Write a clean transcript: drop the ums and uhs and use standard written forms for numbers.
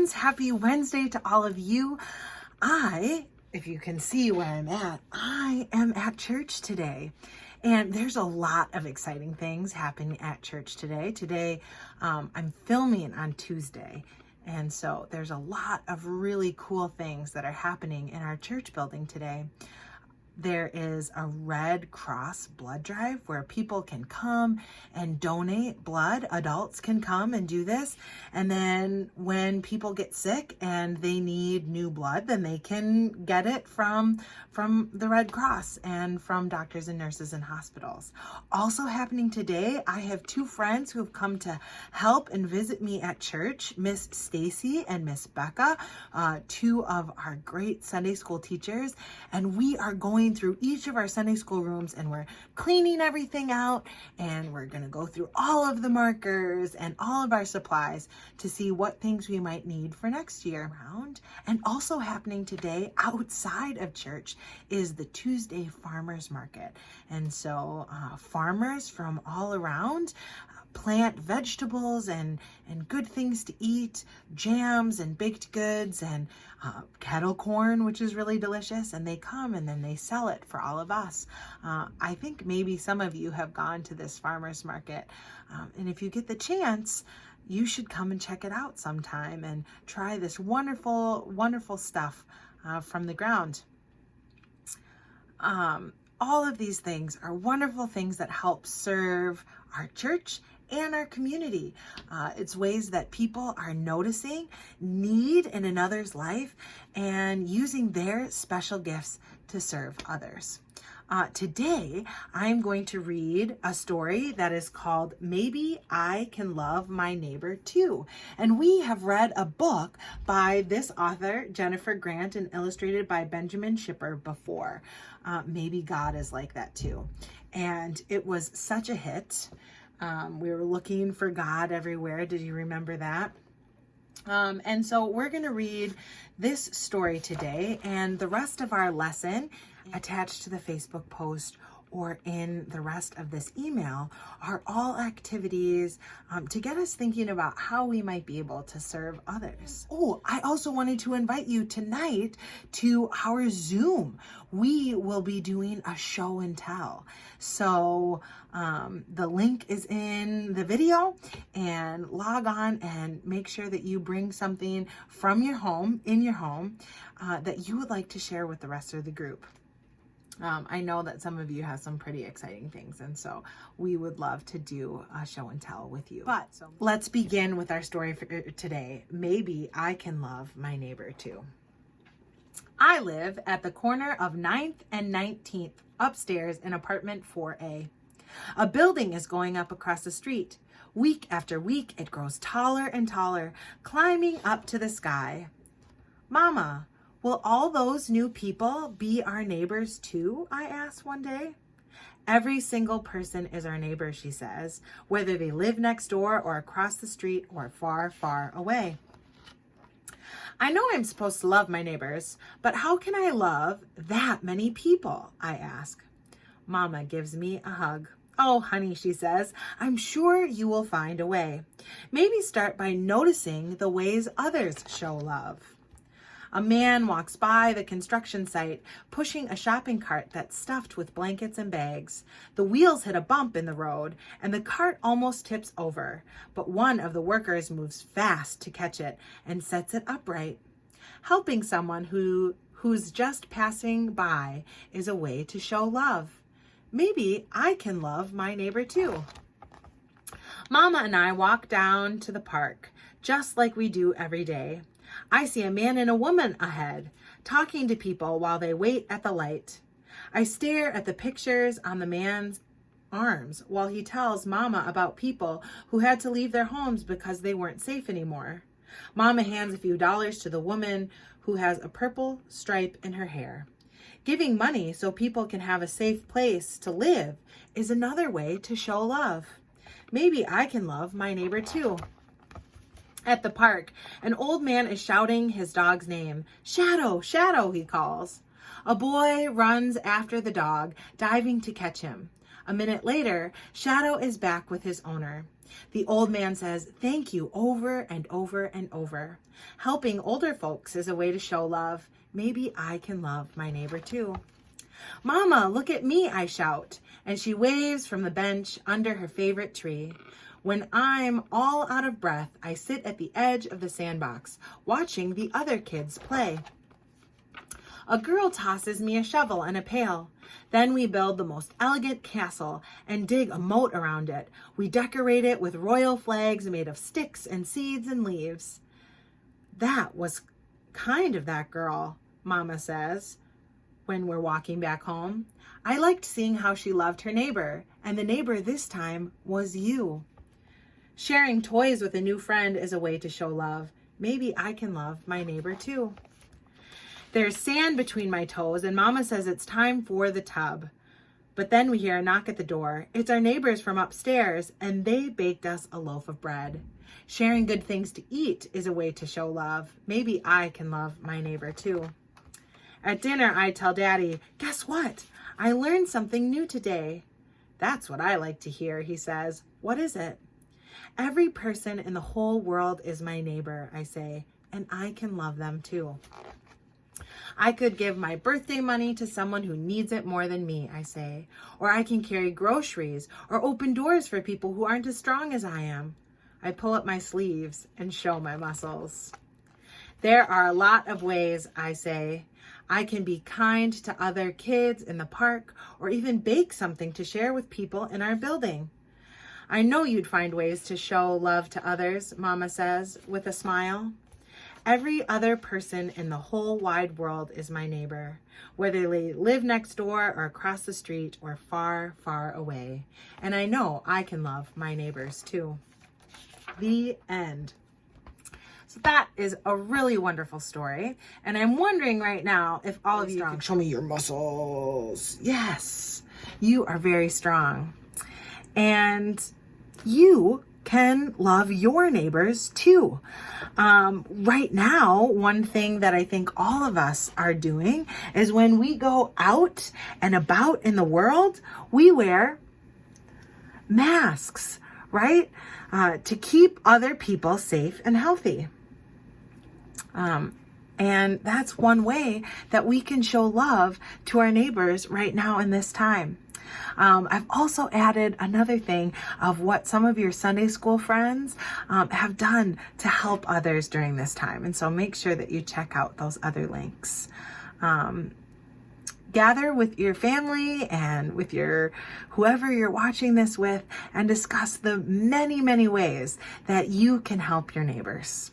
friends. Happy Wednesday to all of you. If you can see where I'm at, I am at church today. And there's a lot of exciting things happening at church today. Today, I'm filming on Tuesday. And so there's a lot of really cool things that are happening in our church building today. There is a Red Cross blood drive where people can come and donate blood. Adults can come and do this. And then when people get sick and they need new blood, then they can get it from the Red Cross and from doctors and nurses in hospitals. Also happening today, I have two friends who have come to help and visit me at church, Miss Stacy and Miss Becca, two of our great Sunday school teachers. And we are going through each of our Sunday school rooms and we're cleaning everything out, and we're going to go through all of the markers and all of our supplies to see what things we might need for next year round. And also happening today outside of church is the Tuesday Farmers Market. And so farmers from all around plant vegetables and good things to eat, jams and baked goods and kettle corn, which is really delicious. And they come and then they sell it for all of us. I think maybe some of you have gone to this farmer's market. And if you get the chance, you should come and check it out sometime and try this wonderful, wonderful stuff from the ground. All of these things are wonderful things that help serve our church and our community. It's ways that people are noticing need in another's life and using their special gifts to serve others. Today, I'm going to read a story that is called Maybe I Can Love My Neighbor Too. And we have read a book by this author, Jennifer Grant, and illustrated by Benjamin Schipper before. Maybe God is like that too. And it was such a hit. We were looking for God everywhere. Did you remember that? And so we're going to read this story today, and the rest of our lesson attached to the Facebook post or in the rest of this email are all activities to get us thinking about how we might be able to serve others. Oh, I also wanted to invite you tonight to our Zoom. We will be doing a show and tell. So the link is in the video, and log on and make sure that you bring something from your home, in your home, that you would like to share with the rest of the group. I know that some of you have some pretty exciting things, and so we would love to do a show and tell with you. But let's begin with our story for today. Maybe I can love my neighbor too. I live at the corner of 9th and 19th, upstairs in apartment 4A. A building is going up across the street. Week after week, it grows taller and taller, climbing up to the sky. Mama, will all those new people be our neighbors too? I asked one day. Every single person is our neighbor, she says, whether they live next door or across the street or far, far away. I know I'm supposed to love my neighbors, but how can I love that many people? I ask. Mama gives me a hug. Oh, honey, she says, I'm sure you will find a way. Maybe start by noticing the ways others show love. A man walks by the construction site, pushing a shopping cart that's stuffed with blankets and bags. The wheels hit a bump in the road, and the cart almost tips over, but one of the workers moves fast to catch it and sets it upright. Helping someone who's just passing by is a way to show love. Maybe I can love my neighbor too. Mama and I walk down to the park, just like we do every day. I see a man and a woman ahead, talking to people while they wait at the light. I stare at the pictures on the man's arms while he tells Mama about people who had to leave their homes because they weren't safe anymore. Mama hands a few dollars to the woman who has a purple stripe in her hair. Giving money so people can have a safe place to live is another way to show love. Maybe I can love my neighbor too. At the park, an old man is shouting his dog's name. Shadow, Shadow, he calls. A boy runs after the dog, diving to catch him. A minute later, Shadow is back with his owner. The old man says thank you over and over and over. Helping older folks is a way to show love. Maybe I can love my neighbor too. Mama, look at me, I shout, and she waves from the bench under her favorite tree. When I'm all out of breath, I sit at the edge of the sandbox, watching the other kids play. A girl tosses me a shovel and a pail. Then we build the most elegant castle and dig a moat around it. We decorate it with royal flags made of sticks and seeds and leaves. That was kind of that girl, Mama says, when we're walking back home. I liked seeing how she loved her neighbor, and the neighbor this time was you. Sharing toys with a new friend is a way to show love. Maybe I can love my neighbor too. There's sand between my toes, and Mama says it's time for the tub. But then we hear a knock at the door. It's our neighbors from upstairs, and they baked us a loaf of bread. Sharing good things to eat is a way to show love. Maybe I can love my neighbor too. At dinner, I tell Daddy, guess what? I learned something new today. That's what I like to hear, he says. What is it? Every person in the whole world is my neighbor, I say, and I can love them too. I could give my birthday money to someone who needs it more than me, I say. Or I can carry groceries or open doors for people who aren't as strong as I am. I pull up my sleeves and show my muscles. There are a lot of ways, I say. I can be kind to other kids in the park or even bake something to share with people in our building. I know you'd find ways to show love to others, Mama says with a smile. Every other person in the whole wide world is my neighbor, whether they live next door or across the street or far, far away. And I know I can love my neighbors too. The end. So that is a really wonderful story. And I'm wondering right now if all of you can show me your muscles. Yes, you are very strong. And you can love your neighbors too. Right now, one thing that I think all of us are doing is when we go out and about in the world, we wear masks, right? To keep other people safe and healthy. And that's one way that we can show love to our neighbors right now in this time. I've also added another thing of what some of your Sunday school friends have done to help others during this time. And so make sure that you check out those other links. Gather with your family and with your whoever you're watching this with and discuss the many, many ways that you can help your neighbors.